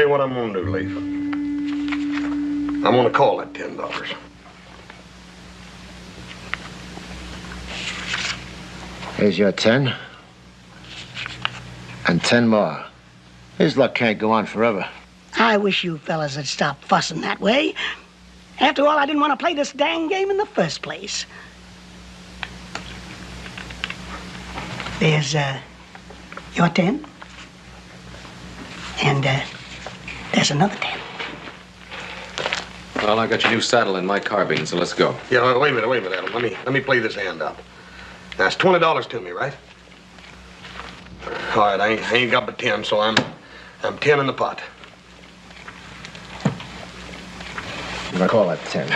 you what I'm gonna do, Leaf. I'm gonna call that $10. Here's your 10. And 10 more. His luck can't go on forever. I wish you fellas would stop fussing that way. After all, I didn't want to play this dang game in the first place. There's, your 10. And, there's another 10. Well, I got your new saddle in my carbine, so let's go. Yeah, wait a minute, Adam. Let me play this hand up. That's $20 to me, right? All right, I ain't got but 10, so I'm 10 in the pot. I call that 10.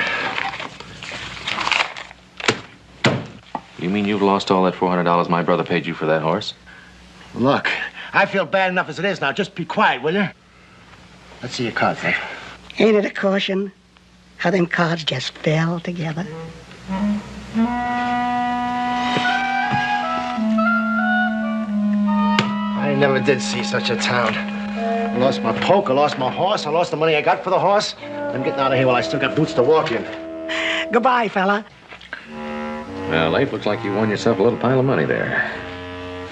You mean you've lost all that $400 my brother paid you for that horse? Look, I feel bad enough as it is now. Just be quiet, will you? Let's see your cards, Leif. Ain't it a caution how them cards just fell together? I never did see such a town. I lost my poke, I lost my horse, I lost the money I got for the horse. I'm getting out of here while I still got boots to walk in. Goodbye, fella. Well, Leif, looks like you won yourself a little pile of money there.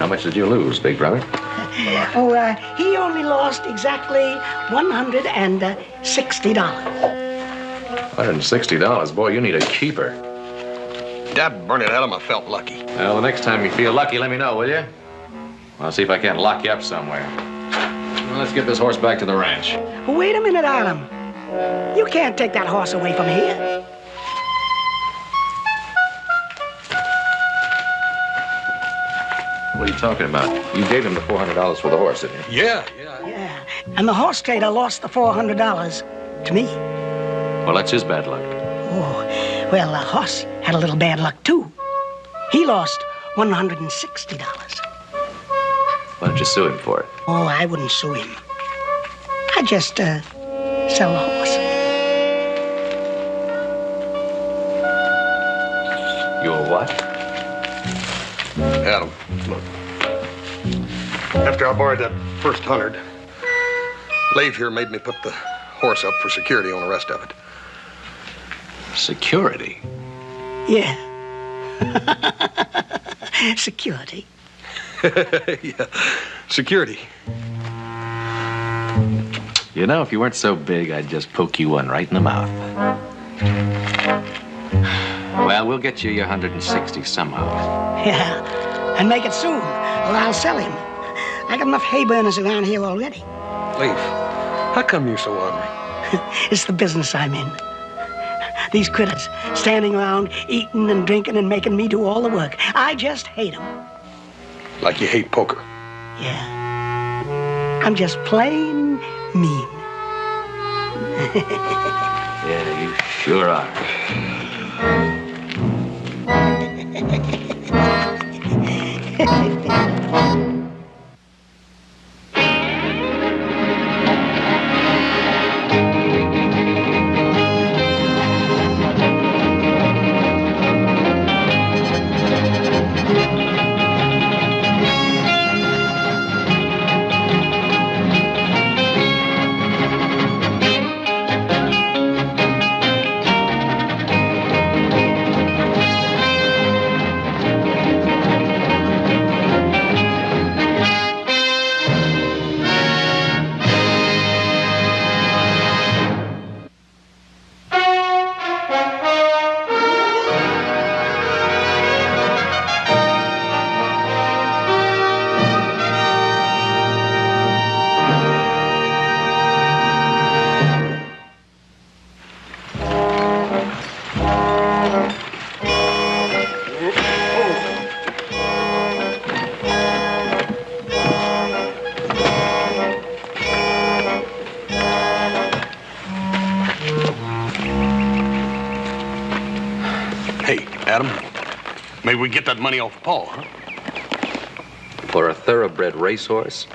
How much did you lose, big brother? He only lost exactly $160. $160? Boy, you need a keeper. Dad, burn it, Adam, I felt lucky. Well, the next time you feel lucky, let me know, will you? I'll see if I can't lock you up somewhere. Well, let's get this horse back to the ranch. Wait a minute, Adam. You can't take that horse away from here. What are you talking about? You gave him the $400 for the horse, didn't you? Yeah. Yeah, and the horse trader lost the $400 to me. Well, that's his bad luck. Oh, well, the horse had a little bad luck, too. He lost $160. Why don't you sue him for it? Oh, I wouldn't sue him. I'd just, sell the horse. You'll what? Adam, look. After I borrowed that first 100, Leif here made me put the horse up for security on the rest of it. Security? Yeah. Security. Yeah, security. You know, if you weren't so big, I'd just poke you one right in the mouth. Well, we'll get you your 160 somehow. Yeah, and make it soon, or I'll sell him. I got enough hay burners around here already. Leif, how come you're so hungry? It's the business I'm in. These critters standing around, eating and drinking and making me do all the work. I just hate them. Like you hate poker. Yeah. I'm just plain mean. Yeah, you sure are. Adam, maybe we get that money off Paul, huh? For a thoroughbred racehorse?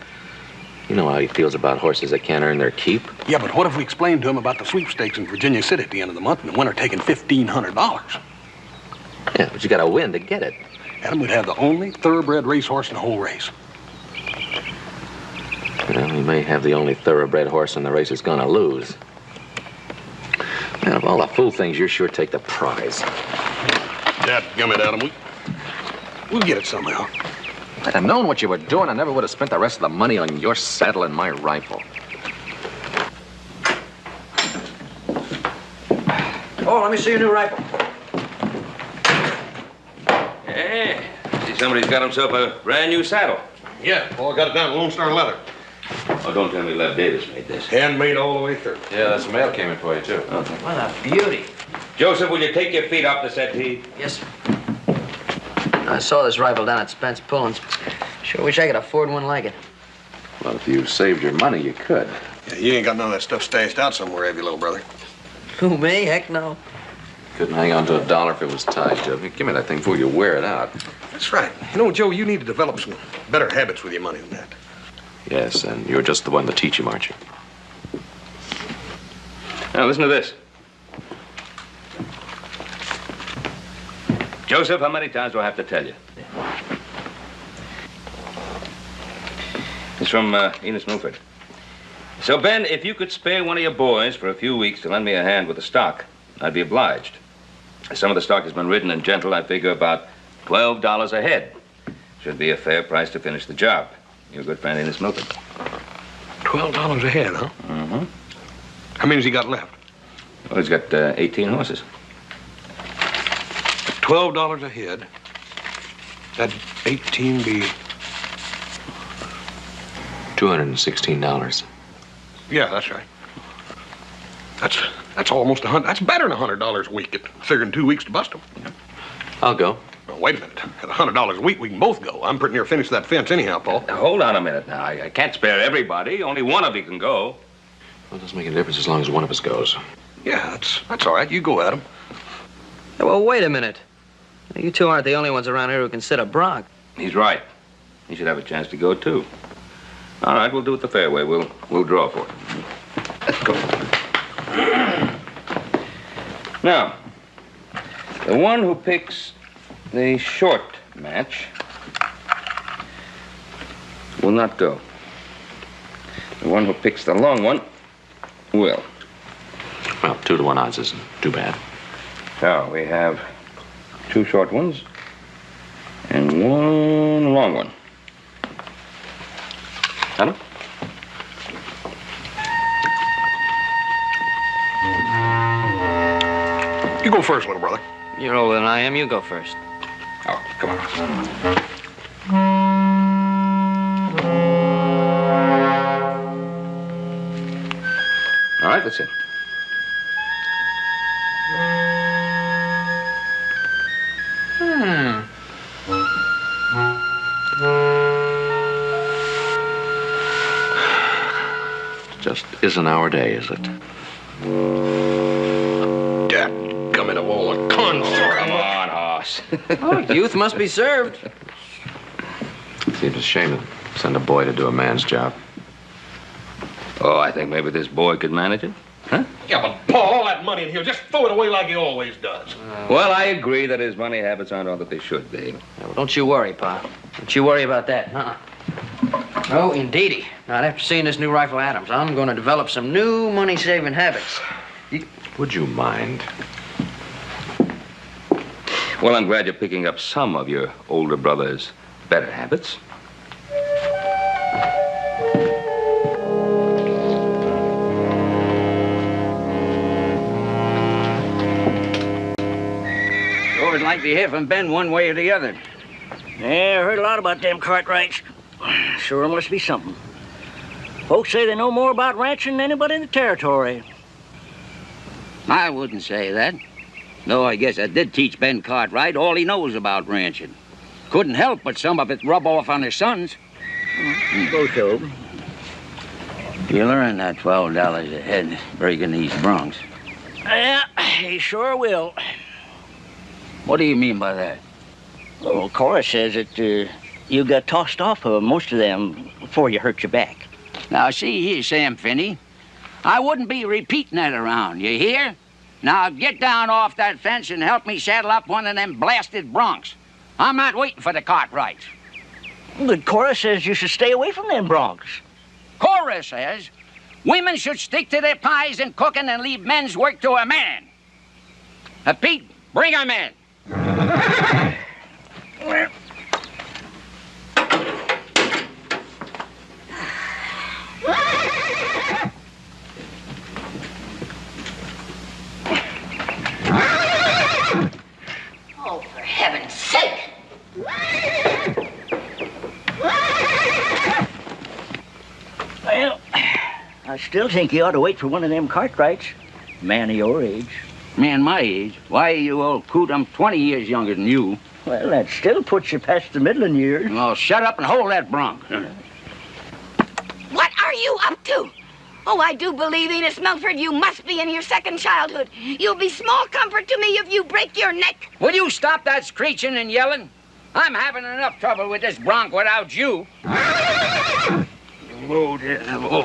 You know how he feels about horses that can't earn their keep. Yeah, but what if we explain to him about the sweepstakes in Virginia City at the end of the month and the winner taking $1,500? Yeah, but you gotta win to get it. Adam would have the only thoroughbred racehorse in the whole race. Well, he may have the only thoroughbred horse in the race he's gonna lose. Man, of all the fool things, you sure take the prize. Dadgummit, Adam. We'll get it somehow. If I'd have known what you were doing, I never would have spent the rest of the money on your saddle and my rifle. Oh, let me see your new rifle. Hey, see somebody's got himself a brand new saddle. Yeah, Paul got it down in Lone Star leather. Oh, don't tell me Lev Davis made this. Handmade all the way through. Yeah, this mail came in for you, too. Okay. What a beauty. Joseph, will you take your feet off the settee? Yes, sir. I saw this rifle down at Spence Pullins. Sure wish I could afford one like it. Well, if you saved your money, you could. Yeah, you ain't got none of that stuff stashed out somewhere, have you, little brother? Who, me? Heck no. Couldn't hang on to $1 if it was tied, Joe. Give me that thing before you wear it out. That's right. You know, Joe, you need to develop some better habits with your money than that. Yes, and you're just the one to teach him, aren't you? Now, listen to this. Joseph, how many times do I have to tell you? It's from Enos Milford. So, Ben, if you could spare one of your boys for a few weeks to lend me a hand with the stock, I'd be obliged. Some of the stock has been ridden and gentle. I figure about $12 a head. Should be a fair price to finish the job. Your good friend Enos Milford. $12 a head, huh? Mm-hmm. How many's he got left? Well, he's got 18 horses. $12 a head. That'd 18 be... $216. Yeah, that's right. That's almost $100. That's better than $100 a week. Figuring 2 weeks to bust them. I'll go. Well, wait a minute. At $100 a week, we can both go. I'm pretty near finished that fence anyhow, Paul. Now, hold on a minute now. I can't spare everybody. Only one of you can go. Well, it doesn't make a difference as long as one of us goes. Yeah, that's all right. You go, Adam. Well, wait a minute. You two aren't the only ones around here who can sit a bronc. He's right. He should have a chance to go, too. All right, we'll do it the fair way. We'll draw for it. Let's go. Now, the one who picks the short match will not go. The one who picks the long one will. Well, 2-to-1 odds isn't too bad. Now, we have 2 short ones and 1 long one. Adam? You go first, little brother. You're older than I am. You go first. Oh, come on. All right, that's it. Just isn't our day, is it? Dadgummit of all the cons. Come on, hoss. Oh, youth must be served. Seems a shame to send a boy to do a man's job. Oh, I think maybe this boy could manage it. Huh? Yeah, but Paul, all that money in here, just throw it away like he always does. Well, I agree that his money habits aren't all that they should be. Yeah, well, don't you worry, Pa. Don't you worry about that, No, indeedy. Not after seeing this new rifle Adams. I'm going to develop some new money-saving habits. Would you mind? Well, I'm glad you're picking up some of your older brother's better habits. Always like to hear from Ben one way or the other. Yeah, I heard a lot about them Cartwrights. Sure must be something. Folks say they know more about ranching than anybody in the territory. I wouldn't say that. Though I guess I did teach Ben Cartwright all he knows about ranching. Couldn't help but some of it rub off on his sons. Go so. You learn that $12 a head breaking these broncs. Yeah, he sure will. What do you mean by that? Well, Cora says that you got tossed off of most of them before you hurt your back. Now, see here, Sam Finney. I wouldn't be repeating that around, you hear? Now, get down off that fence and help me saddle up one of them blasted broncs. I'm not waiting for the Cartwrights. But Cora says you should stay away from them broncs. Cora says women should stick to their pies and cooking and leave men's work to a man. Pete, bring him in. Oh, for heaven's sake! Well, I still think you ought to wait for one of them Cartwrights. Man of your age. Man my age? Why, you old coot, I'm 20 years younger than you. Well, that still puts you past the middling years. Well, shut up and hold that bronc. What are you up to? Oh, I do believe, Enos Milford, you must be in your second childhood. You'll be small comfort to me if you break your neck. Will you stop that screeching and yelling? I'm having enough trouble with this bronc without you. Oh, dear. Oh.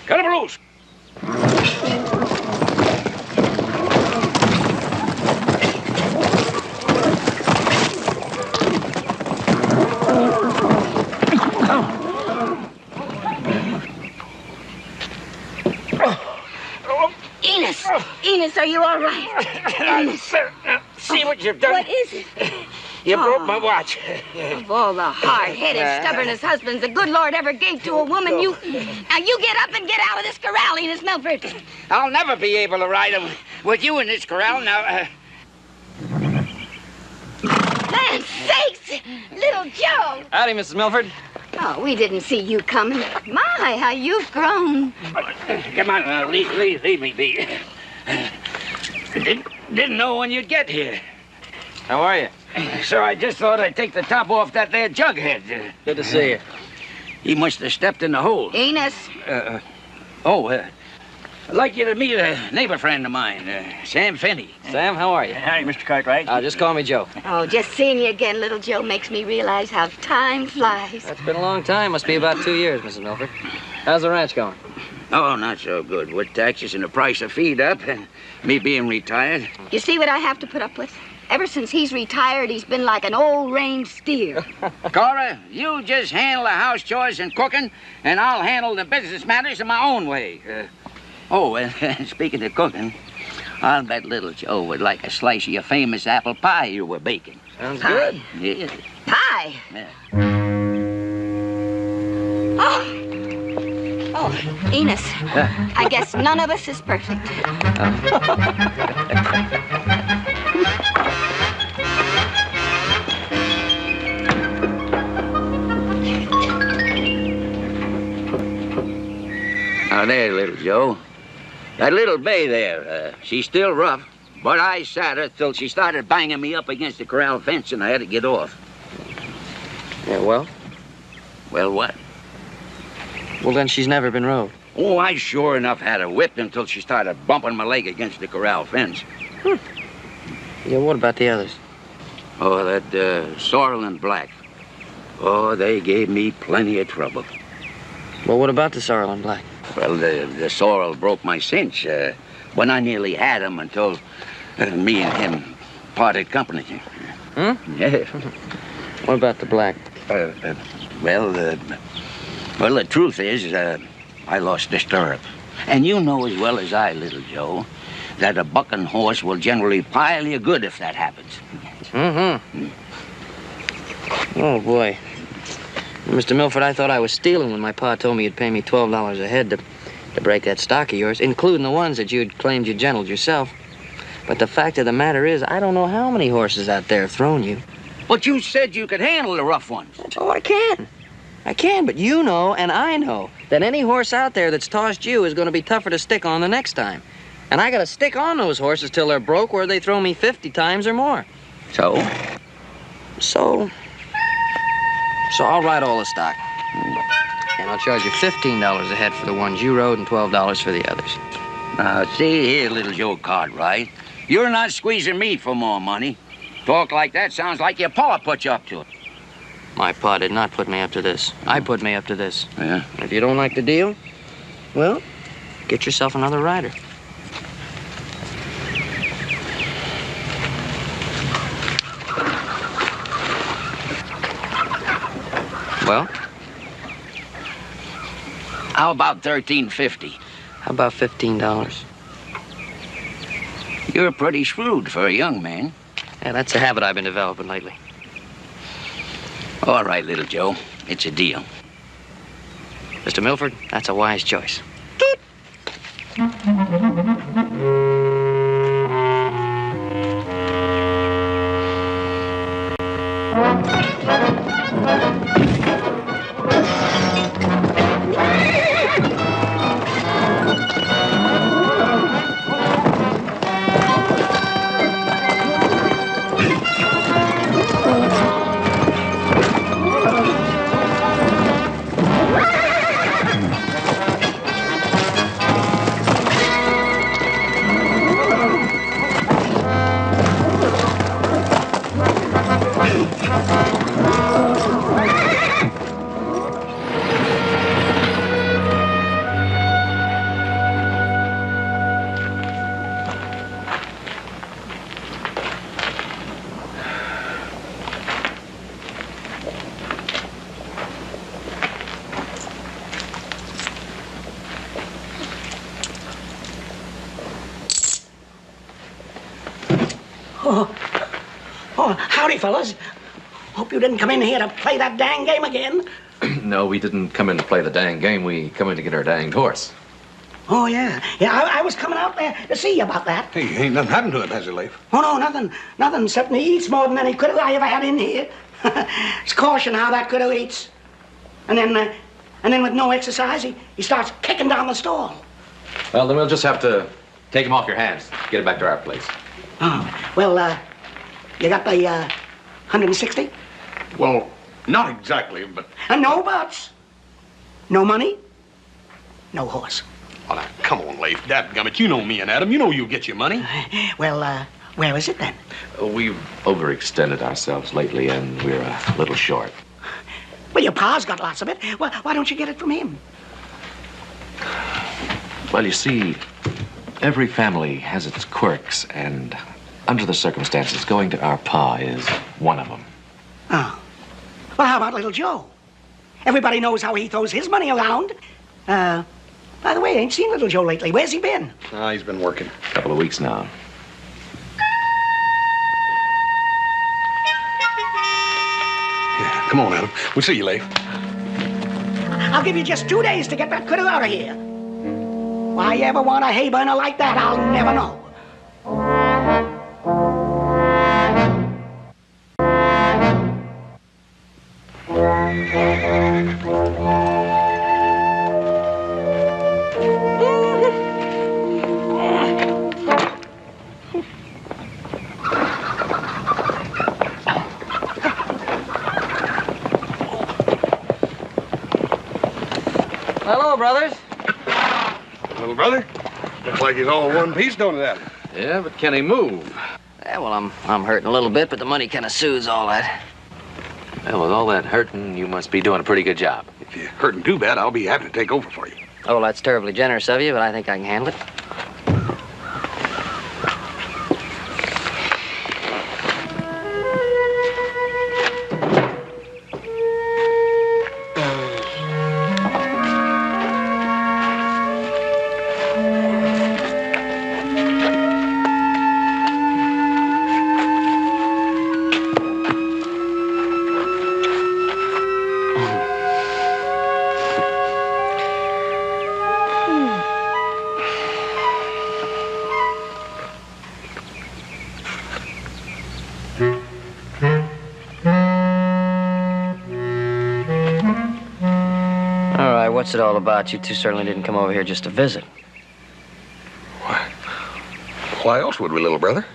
Cut him loose. Enos, are you all right? Enos. See what you've done? What is it? You broke my watch. Of all the hard-headed, stubbornest husbands the good Lord ever gave to a woman, Now, you get up and get out of this corral, Enos Milford. I'll never be able to ride him with you in this corral now. Land sakes! Little Joe! Howdy, Mrs. Milford. Oh, we didn't see you coming. My, how you've grown. Come on, leave me be. Didn't know when you'd get here. How are you? So I just thought I'd take the top off that there jughead. Good to see you. He must have stepped in the hole. Enos. I'd like you to meet a neighbor friend of mine, Sam Finney. Sam, how are you? Hi, Mr. Cartwright. Just call me Joe. Oh, just seeing you again, little Joe, makes me realize how time flies. That's been a long time. Must be about 2 years, Mrs. Milford. How's the ranch going? Oh, not so good. With taxes and the price of feed up, and me being retired. You see what I have to put up with? Ever since he's retired, he's been like an old range steer. Cora, you just handle the house chores and cooking, and I'll handle the business matters in my own way. Speaking of cooking, I'll bet little Joe would like a slice of your famous apple pie you were baking. Sounds good. Yeah. Pie? Yeah. Oh, Enos. I guess none of us is perfect. Now there, little Joe. That little bay there, she's still rough, but I sat her till she started banging me up against the corral fence and I had to get off. Yeah, well? Well, what? Well, then she's never been rode. Oh, I sure enough had her whipped until she started bumping my leg against the corral fence. Yeah, what about the others? Oh, that Sorrel and Black. Oh, they gave me plenty of trouble. Well, what about the Sorrel and Black? Well, the sorrel broke my cinch when I nearly had him until me and him parted company. Hmm? Yeah. What about the Black? Well, the truth is, I lost the stirrup. And you know as well as I, little Joe, that a bucking horse will generally pile you good if that happens. Mm-hmm. Oh, boy. Mr. Milford, I thought I was stealing when my pa told me you'd pay me $12 a head to break that stock of yours, including the ones that you'd claimed you gentled yourself. But the fact of the matter is, I don't know how many horses out there have thrown you. But you said you could handle the rough ones. Oh, I can. I can, but you know and I know that any horse out there that's tossed you is going to be tougher to stick on the next time. And I got to stick on those horses till they're broke where they throw me 50 times or more. So I'll ride all the stock. And I'll charge you $15 a head for the ones you rode and $12 for the others. Now, see here, little Joe Cartwright. You're not squeezing me for more money. Talk like that sounds like your pa put you up to it. My pa did not put me up to this. I put me up to this. Yeah? And if you don't like the deal, well, get yourself another rider. Well? How about $13.50? How about $15? You're pretty shrewd for a young man. Yeah, that's a habit I've been developing lately. All right, little Joe. It's a deal. Mr. Milford, that's a wise choice. Oh, howdy, fellas. Hope you didn't come in here to play that dang game again. No, we didn't come in to play the dang game. We come in to get our danged horse. Oh, yeah. Yeah, I was coming out there to see you about that. Hey, ain't nothing happened to him, has it, Leif? Oh, no, nothing. Nothing, except he eats more than any critter I ever had in here. It's caution how that critter eats. And then with no exercise, he starts kicking down the stall. Well, then we'll just have to take him off your hands. Get it back to our place. Oh, well, you got the 160? Well, not exactly, but... And no buts. No money, no horse. Oh, now, come on, Leif. Dadgummit, you know me and Adam. You know you'll get your money. Well, where is it then? We've overextended ourselves lately, and we're a little short. Well, your pa's got lots of it. Why don't you get it from him? Well, you see, every family has its quirks, and under the circumstances, going to our pa is one of them. Oh. Well, how about little Joe? Everybody knows how he throws his money around. By the way, I ain't seen little Joe lately. Where's he been? He's been working. A couple of weeks now. Yeah, come on, Adam. We'll see you, Leif. I'll give you just 2 days to get that critter out of here. Why you ever want a hay burner like that, I'll never know. Hello, brothers. Little brother, looks like he's all one piece, don't it, Adam? Yeah, but can he move? Yeah, well, I'm hurting a little bit, but the money kind of soothes all that. Well, with all that hurting, you must be doing a pretty good job. If you're hurting too bad, I'll be happy to take over for you. Oh, that's terribly generous of you, but I think I can handle it. What's it all about? You two certainly didn't come over here just to visit. Why else would we, little brother?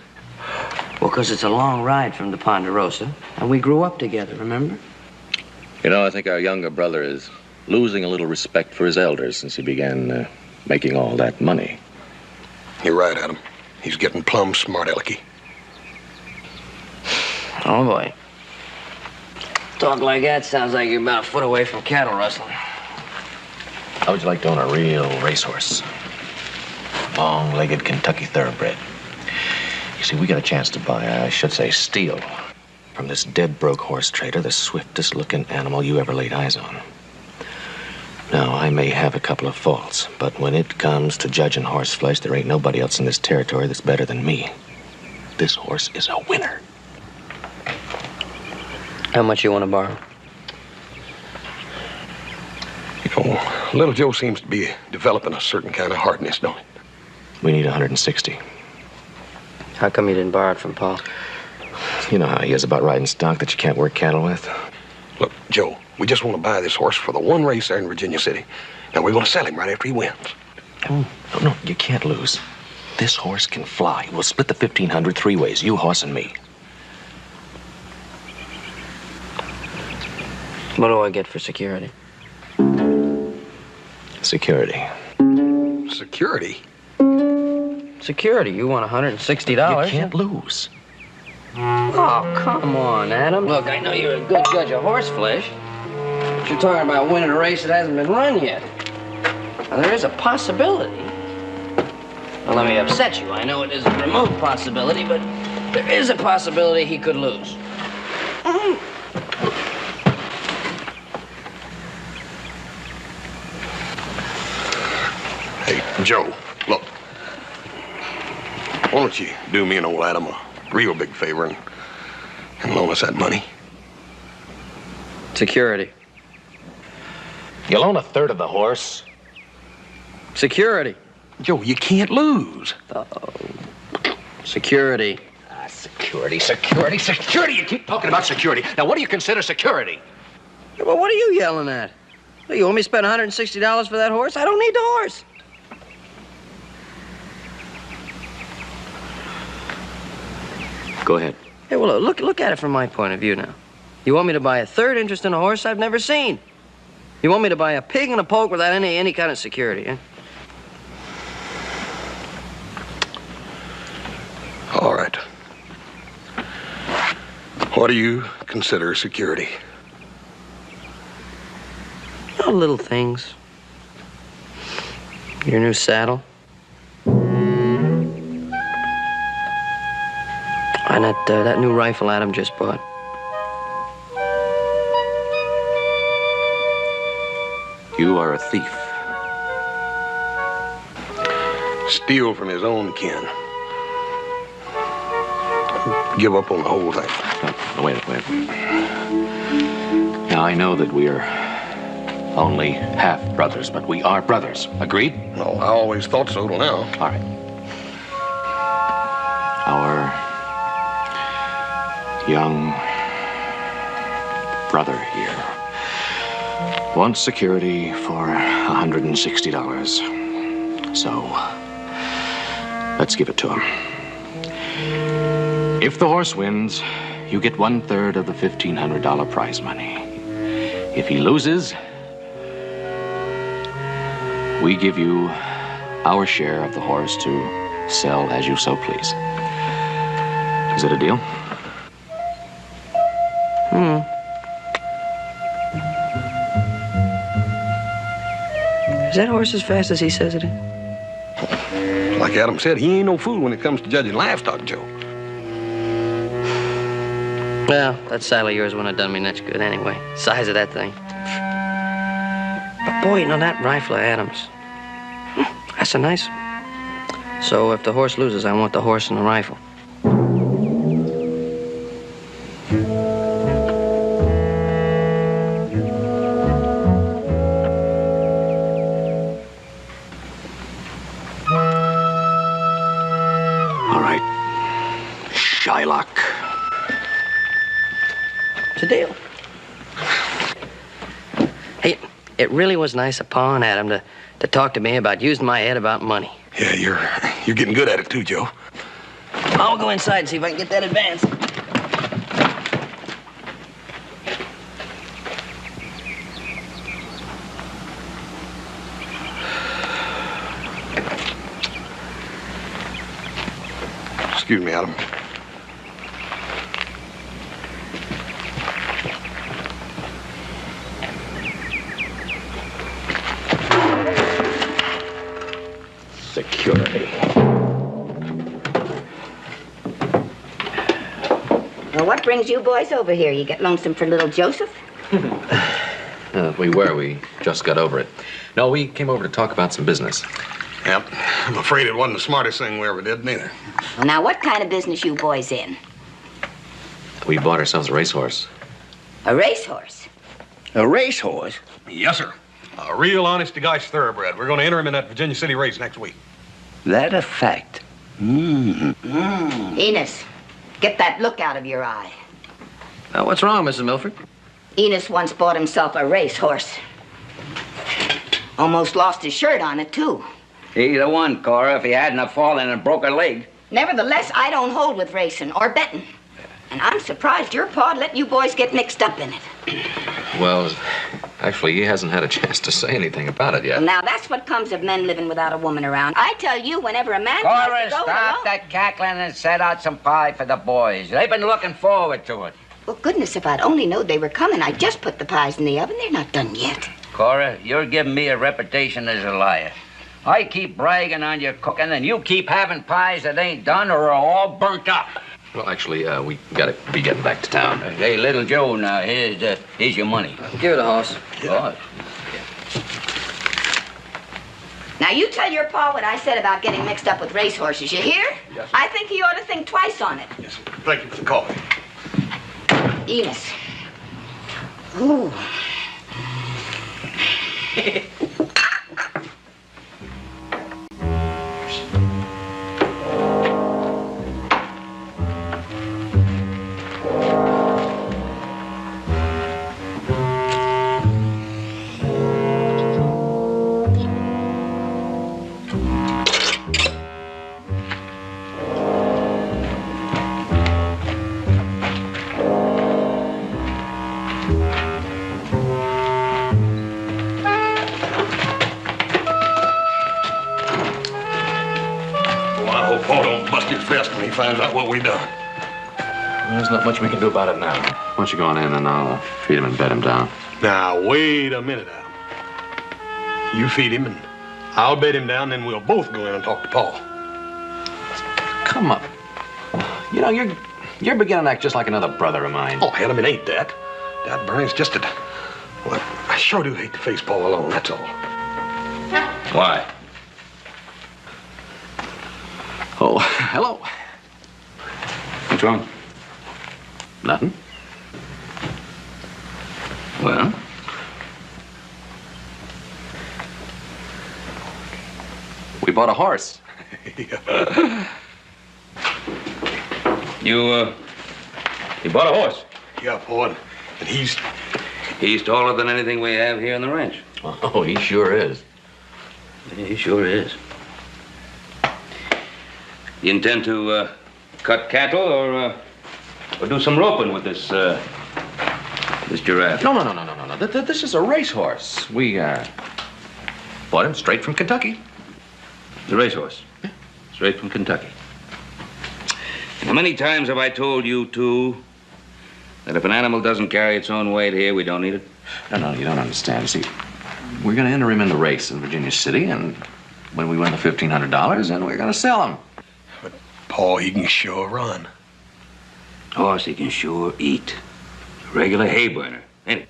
Well, because it's a long ride from the Ponderosa, and we grew up together, remember? You know, I think our younger brother is losing a little respect for his elders since he began making all that money. You're right, Adam. He's getting plumb smart alecky. Oh, boy. Talk like that sounds like you're about a foot away from cattle rustling. How would you like to own a real racehorse? Long-legged Kentucky thoroughbred. You see, we got a chance to buy, I should say, steal, from this dead-broke horse trader, the swiftest-looking animal you ever laid eyes on. Now, I may have a couple of faults, but when it comes to judging horse flesh, there ain't nobody else in this territory that's better than me. This horse is a winner. How much you want to borrow? You know, little Joe seems to be developing a certain kind of hardness, don't he? We need 160. How come you didn't borrow it from Pa? You know how he is about riding stock that you can't work cattle with. Look, Joe, we just want to buy this horse for the one race there in Virginia City. Now, we're going to sell him right after he wins. No, you can't lose. This horse can fly. We'll split the 1,500 three ways, you, horse, and me. What do I get for security? Security. Security? Security? You want $160? You can't lose. Oh, come on, Adam. Look, I know you're a good judge of horse flesh, but you're talking about winning a race that hasn't been run yet. Now, there is a possibility. Now, let me upset you. I know it is a remote possibility, but there is a possibility he could lose. Hey, Joe, look. Why don't you do me and old Adam a real big favor and loan us that money? Security. You loan a third of the horse? Security. Joe, you can't lose. Security. Security. You keep talking about security. Now, what do you consider security? Well, what are you yelling at? You want me to spend $160 for that horse? I don't need the horse. Go ahead. Hey, well, look at it from my point of view now. You want me to buy a third interest in a horse I've never seen? You want me to buy a pig and a poke without any kind of security, eh? All right. What do you consider security? Oh, little things. Your new saddle. And that new rifle Adam just bought. You are a thief. Steal from his own kin. Give up on the whole thing. No, wait. Now, I know that we are only half brothers, but we are brothers. Agreed? No, I always thought so till now. All right. Our young brother here wants security for $160. So, let's give it to him. If the horse wins, you get 1/3 of the $1,500 prize money. If he loses, we give you our share of the horse to sell as you so please. Is it a deal? Is that horse as fast as he says it is? Like Adam said, he ain't no fool when it comes to judging livestock, Joe. Well, that saddle of yours wouldn't have done me much good anyway. Size of that thing. But boy, you know, that rifle of Adam's. That's a nice one. So if the horse loses, I want the horse and the rifle. All right. Shylock. It's a deal. Hey, it really was nice of Pa and Adam to talk to me about using my head about money. Yeah, you're getting good at it too, Joe. I'll go inside and see if I can get that advance. Excuse me, Adam. Security. Now, Well, what brings you boys over here? You get lonesome for little Joseph? We just got over it. No, we came over to talk about some business. Yep. I'm afraid it wasn't the smartest thing we ever did, neither. Well, now, what kind of business you boys in? We bought ourselves a racehorse. A racehorse? A racehorse? Yes, sir. A real honest-to-gosh thoroughbred. We're going to enter him in that Virginia City race next week. That a fact? Enos, get that look out of your eye. What's wrong, Mrs. Milford? Enos once bought himself a racehorse. Almost lost his shirt on it, too. Either one, Cora, if he hadn't have fallen and broke a leg. Nevertheless, I don't hold with racing or betting. And I'm surprised your pa'd let you boys get mixed up in it. Well, actually, he hasn't had a chance to say anything about it yet. Well, now, that's what comes of men living without a woman around. I tell you, whenever a man Cora, tries to go stop alone... that cackling and set out some pie for the boys. They've been looking forward to it. Well, goodness, if I'd only known they were coming, I'd just put the pies in the oven. They're not done yet. Cora, you're giving me a reputation as a liar. I keep bragging on your cooking, and you keep having pies that ain't done or are all burnt up. Well, actually, we gotta be getting back to town. Hey, little Joe, now, here's your money. Give it a hoss. What? Now, you tell your pa what I said about getting mixed up with racehorses, you hear? Yes, sir. I think he ought to think twice on it. Yes, sir. Thank you for the coffee. Enos. Ooh. When he finds out what we done. Well, there's not much we can do about it now. Why don't you go on in and I'll feed him and bed him down. Now, wait a minute, Adam. You feed him and I'll bed him down, then we'll both go in and talk to Paul. Come on. You know, you're beginning to act just like another brother of mine. Oh, Adam, it ain't that. That Burns just that. Well, I sure do hate to face Paul alone, that's all. Why? Oh, hello. What's wrong? Nothing. Well? We bought a horse. You bought a horse? Yeah, Paul, and he's taller than anything we have here on the ranch. Oh, he sure is. Yeah, he sure is. You intend to cut cattle or do some roping with this giraffe? No. This is a racehorse. We bought him straight from Kentucky. The racehorse? Yeah. Straight from Kentucky. How many times have I told you two that if an animal doesn't carry its own weight here, we don't need it? No, you don't understand. See, we're going to enter him in the race in Virginia City, and when we win the $1,500, then we're going to sell him. Paul, he can sure run. Horse, he can sure eat. A regular hay burner, ain't it?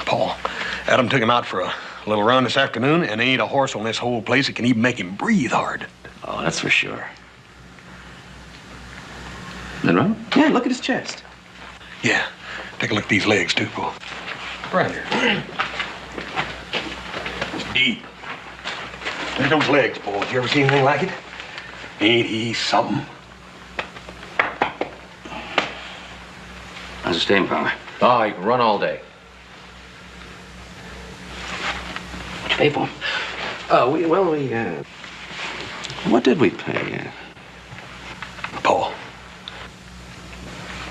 Paul, Adam took him out for a little run this afternoon, and there ain't a horse on this whole place that can even make him breathe hard. Oh, that's for sure. That wrong? Yeah, look at his chest. Yeah. Take a look at these legs, too, Paul. Right here. It's deep. Look at those legs, Paul. Did you ever see anything like it? Ain't he something? How's the staying power? Oh, he can run all day. What'd you pay for him? What did we pay? Paul,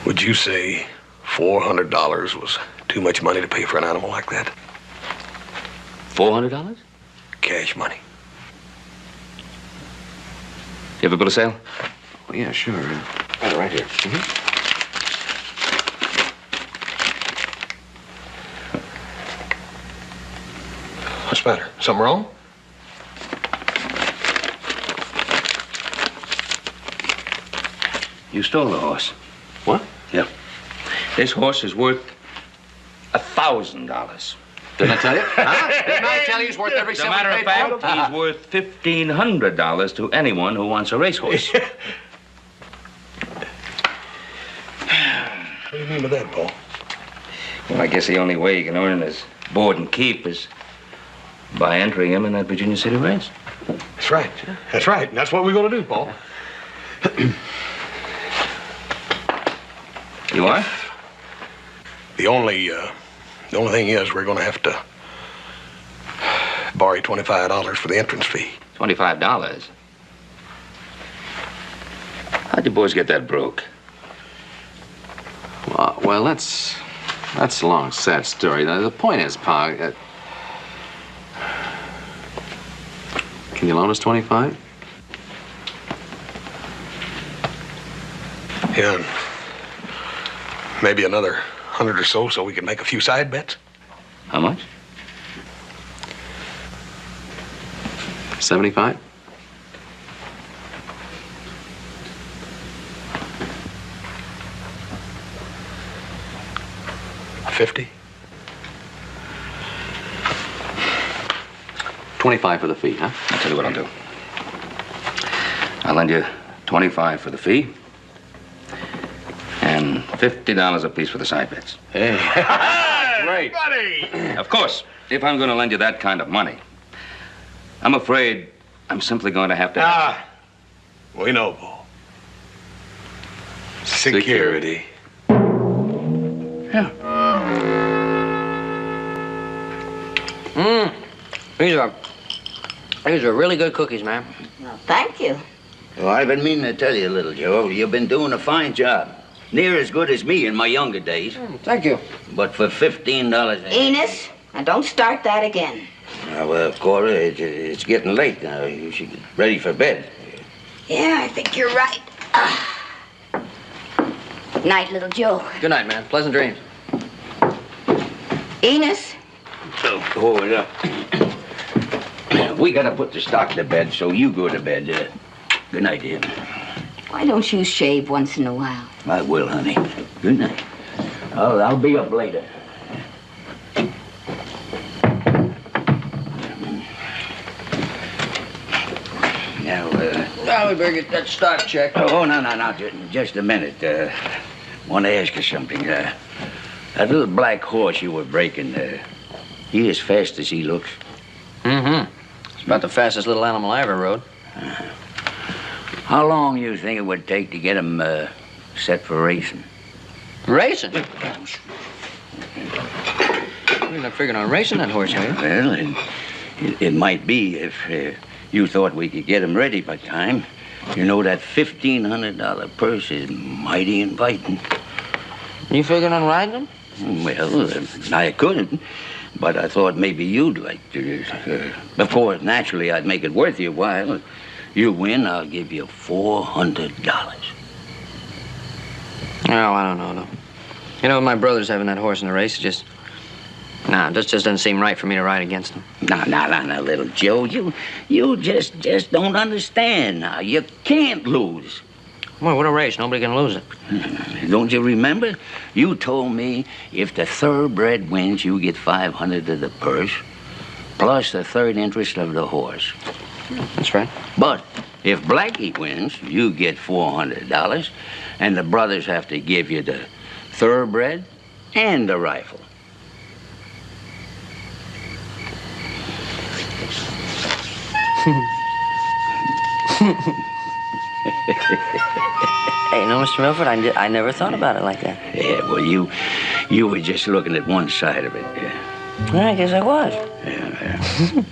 would you say $400 was too much money to pay for an animal like that? $400? Cash money. You have a bill of sale? Oh, yeah, sure. Right here. Mm-hmm. What's the matter? Something wrong? You stole the horse. What? Yeah. This horse is worth $1,000. Didn't I tell you? Huh? Didn't I tell you he's worth every As a cent matter we of paid for fact, him? he's worth $1,500 to anyone who wants a racehorse. What do you mean by that, Paul? Well, I guess the only way you can earn his board and keep is by entering him in that Virginia City race. That's right. That's right. And that's what we're going to do, Paul. You are? The only thing is we're going to have to borrow you $25 for the entrance fee. $25? How'd you boys get that broke? Well, that's a long, sad story. Now, the point is, Pa, can you loan us 25? Yeah, and maybe another 100 or so we can make a few side bets. How much? 75? $50? 25 for the fee, huh? I'll tell you what I'll do. I'll lend you 25 for the fee and $50 apiece for the side bets. Hey. Great. Buddy! Of course, if I'm going to lend you that kind of money, I'm afraid I'm simply going to have to... We know, Paul. Security. Yeah. These are really good cookies, ma'am. Well, thank you. Well, I've been meaning to tell you, little Joe, you've been doing a fine job. Near as good as me in my younger days. Thank you. But for $15... Enos, now don't start that again. Well, Cora, it's getting late now. You should get ready for bed. Yeah, I think you're right. Night, little Joe. Good night, man. Pleasant dreams. Enos. So, hold up. We gotta put the stock to bed, so you go to bed. Good night, dear. Why don't you shave once in a while? I will, honey. Good night. I'll be up later. Now, Now we better get that stock checked. no. Just a minute. Want to ask you something. That little black horse you were breaking, he as fast as he looks? Mm-hmm. It's about the fastest little animal I ever rode. How long you think it would take to get him set for racing? Racing? You're not figuring on racing that horse, are you? Well, it might be if you thought we could get him ready by time. You know, that $1,500 purse is mighty inviting. You figuring on riding him? Well, I couldn't, but I thought maybe you'd like to. Of course, naturally, I'd make it worth your while. You win, I'll give you $400. Oh, I don't know, though. You know, my brother's having that horse in the race. It just doesn't seem right for me to ride against him. Now, little Joe, you just don't understand now. You can't lose. Well, what a race. Nobody can lose it. Don't you remember? You told me if the thoroughbred wins, you get $500 of the purse, plus the third interest of the horse. That's right. But if Blackie wins, you get $400, and the brothers have to give you the thoroughbred and the rifle. Hey, you know, Mr. Milford, I never thought about it like that. Yeah, well, you were just looking at one side of it. Yeah, I guess I was. yeah.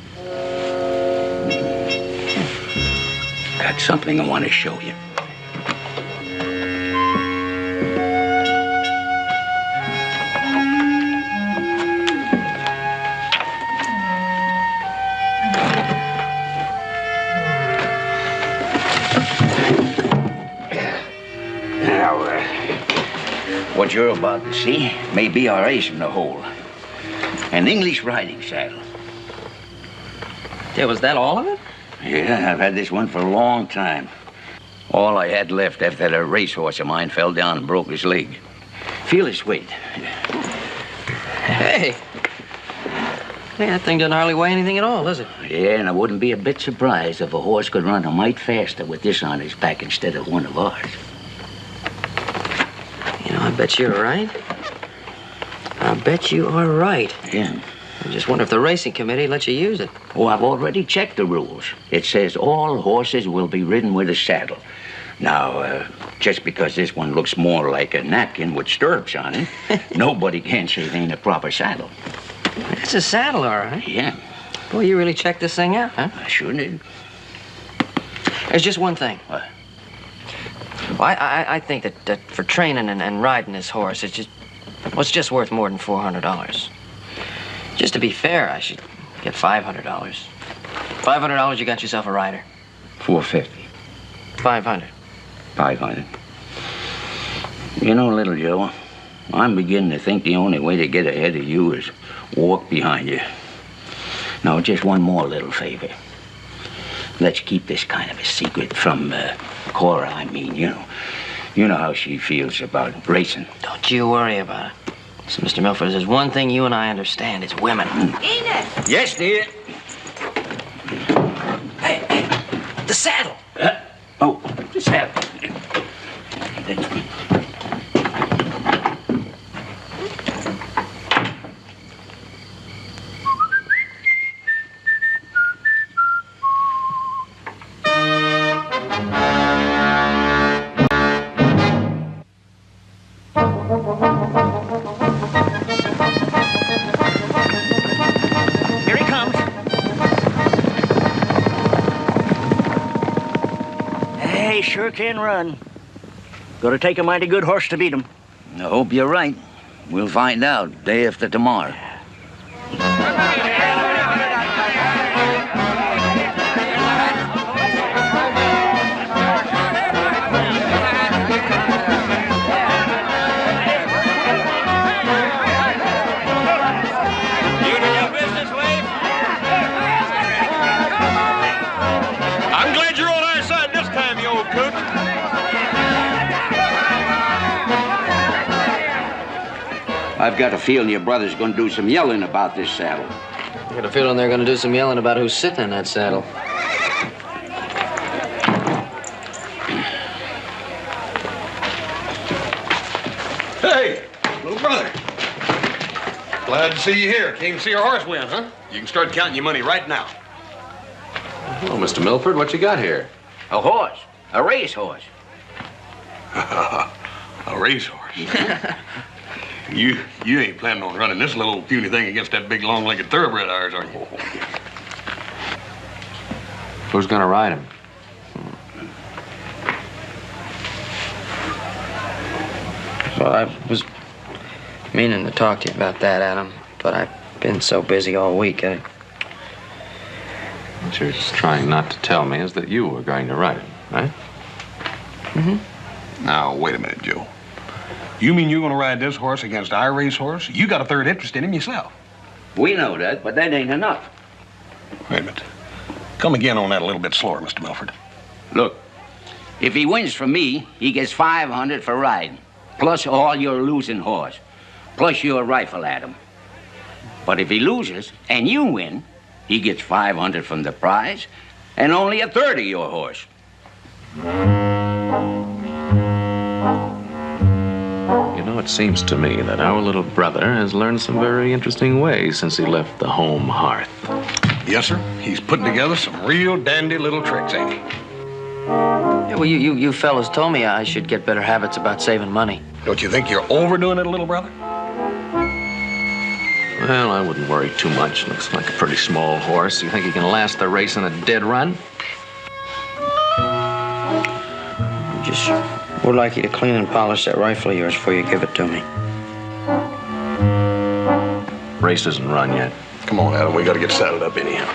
Got something I want to show you. Now, what you're about to see may be our ace in the hole. An English riding saddle. Yeah, was that all of it? Yeah, I've had this one for a long time. All I had left after that racehorse of mine fell down and broke his leg. Feel his weight. Hey. Hey, that thing doesn't hardly weigh anything at all, does it? Yeah, and I wouldn't be a bit surprised if a horse could run a mite faster with this on his back instead of one of ours. You know, I bet you're right. I bet you are right. Yeah. I just wonder if the racing committee lets you use it. Oh, I've already checked the rules. It says all horses will be ridden with a saddle. Now, just because this one looks more like a napkin with stirrups on it, nobody can say it ain't a proper saddle. It's a saddle, all right. Yeah. Boy, you really checked this thing out, huh? I sure did. There's just one thing. What? Well, I think that for training and riding this horse, it's just worth more than $400. Just to be fair, I should get $500. $500, you got yourself a rider. $450. $500. $500. You know, little Joe, I'm beginning to think the only way to get ahead of you is walk behind you. Now, just one more little favor. Let's keep this kind of a secret from Cora, I mean, you know. You know how she feels about racing. Don't you worry about it. So, Mr. Milford, there's one thing you and I understand. It's women. Enos! Yes, dear. Hey, the saddle. Oh, the saddle. Here he comes. Hey, sure can run. Gotta take a mighty good horse to beat him. I hope you're right. We'll find out day after tomorrow. I'm glad you're on our side this time, you old coot. I've got a feeling your brother's gonna do some yelling about this saddle. I got a feeling they're going to do some yelling about who's sitting in that saddle. Hey, little brother. Glad to see you here. Came to see your horse win, huh? You can start counting your money right now. Hello, Mr. Milford. What you got here? A horse. A racehorse. A racehorse. You ain't planning on running this little puny thing against that big long-legged thoroughbred of ours, are you? Who's gonna ride him? Well, I was meaning to talk to you about that, Adam, but I've been so busy all week. What you're trying not to tell me is that you were going to ride him, right? Mm-hmm. Now, wait a minute, Joe. You mean you're gonna ride this horse against our racehorse? You got a third interest in him yourself. We know that, but that ain't enough. Wait a minute. Come again on that a little bit slower, Mr. Milford. Look, if he wins from me, he gets $500 for riding, plus all your losing horse, plus your rifle at him. But if he loses and you win, he gets $500 from the prize and only a third of your horse. You know, it seems to me that our little brother has learned some very interesting ways since he left the home hearth. Yes, sir. He's putting together some real dandy little tricks, ain't he? Yeah, well, you fellas told me I should get better habits about saving money. Don't you think you're overdoing it a little, brother? Well, I wouldn't worry too much. Looks like a pretty small horse. You think he can last the race in a dead run? Just would like you to clean and polish that rifle of yours before you give it to me. Race isn't run yet. Come on, Adam. We gotta get saddled up anyhow.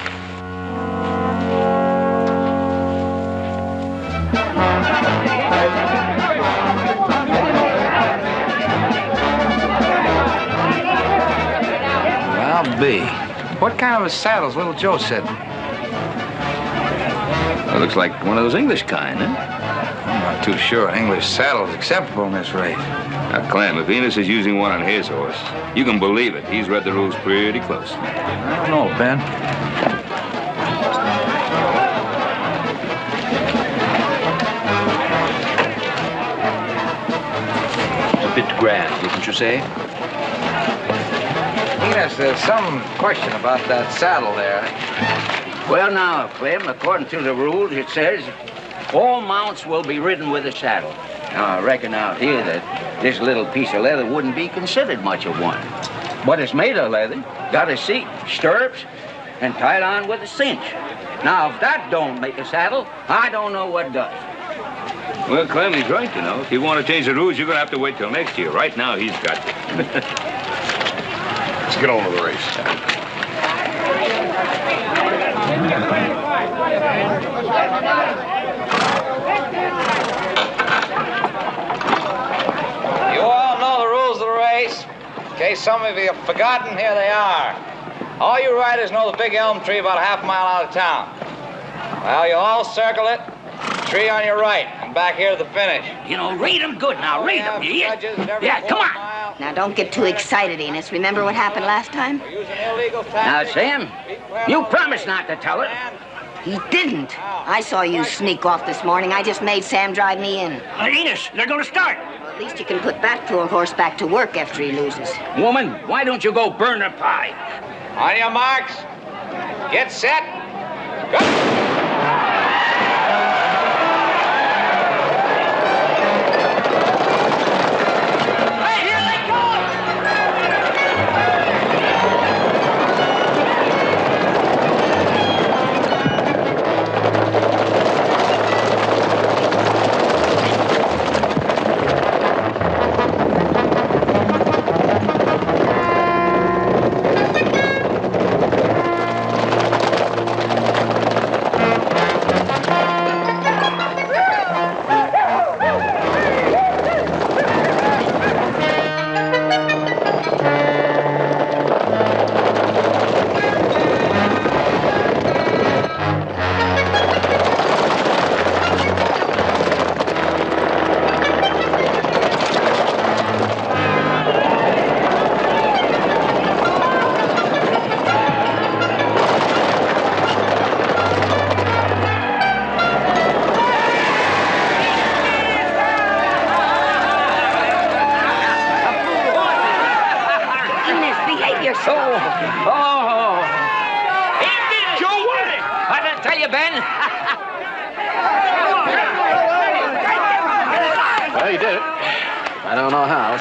I'll be. What kind of a saddle's little Joe said? Well, looks like one of those English kind, huh? not too sure an English saddle is acceptable in this race. Now, Clem, if Enos is using one on his horse, you can believe it. He's read the rules pretty close. I don't know, Ben. A bit grand, wouldn't you say? Enos, there's some question about that saddle there. Well, now, Clem, according to the rules, it says all mounts will be ridden with a saddle. Now, I reckon out here that this little piece of leather wouldn't be considered much of one. But it's made of leather, got a seat, stirrups, and tied on with a cinch. Now, if that don't make a saddle, I don't know what does. Well, Clem, he's right, you know. If you want to change the rules, you're going to have to wait till next year. Right now, he's got to. Let's get on with the race. You all know the rules of the race. In case some of you have forgotten, here they are. All you riders know the big elm tree about a half mile out of town. Well, you all circle it. Tree on your right, and back here to the finish. You know, read them good now. Read them, you hear? Yeah, come on. Now, don't get too excited, Enos. Remember what happened last time? Now, Sam, you promised not to tell her. He didn't. I saw you sneak off this morning. I just made Sam drive me in. Enos, they're going to start. Well, at least you can put that poor horse back to work after he loses. Woman, why don't you go burn her pie? On your marks. Get set. Go.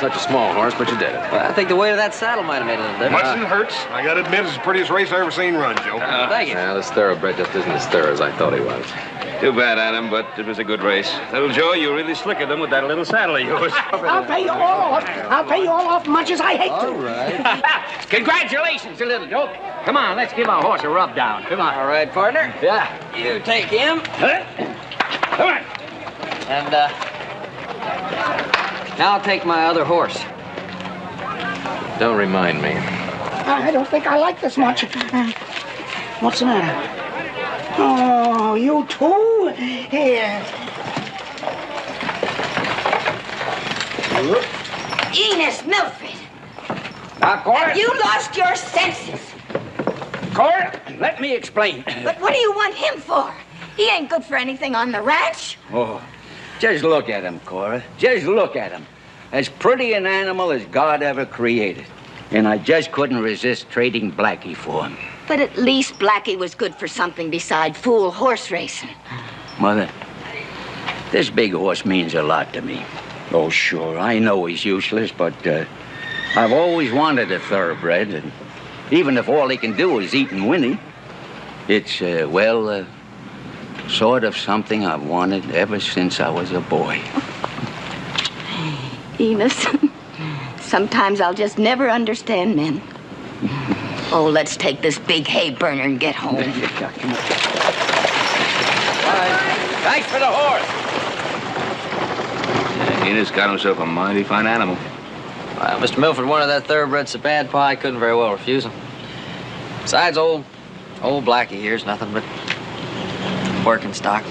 Such a small horse, but you did it. Well, I think the weight of that saddle might have made a little difference. Mustn't hurts. I gotta admit, it's the prettiest race I ever seen run, Joe. Thank you. Well, this thoroughbred just isn't as thorough as I thought he was. Too bad, Adam, but it was a good race. Little Joe, you really slickered them with that little saddle of yours. I'll pay you all off. I'll pay you all off much as I hate to. All right. Congratulations, you little joke. Come on, let's give our horse a rub down. Come on. All right, partner. Yeah. You take him. Come on. And, now I'll take my other horse. Don't remind me. I don't think I like this much. What's the matter? Oh, you too? Here. Enos Milford, Now, Cora. have you lost your senses? Cora, let me explain. But what do you want him for? He ain't good for anything on the ranch. Oh, just look at him, Cora. Just look at him. As pretty an animal as God ever created. And I just couldn't resist trading Blackie for him. But at least Blackie was good for something beside fool horse racing. Mother, this big horse means a lot to me. Oh, sure, I know he's useless, but I've always wanted a thoroughbred. And even if all he can do is eat and whinny, it's, sort of something I've wanted ever since I was a boy. Enos, sometimes I'll just never understand men. Oh, let's take this big hay burner and get home. All right. Thanks for the horse. Enos got himself a mighty fine animal. Well, Mr. Milford wanted that thoroughbred so bad, Pa, I couldn't very well refuse him. Besides, old Blackie here's nothing but working stock.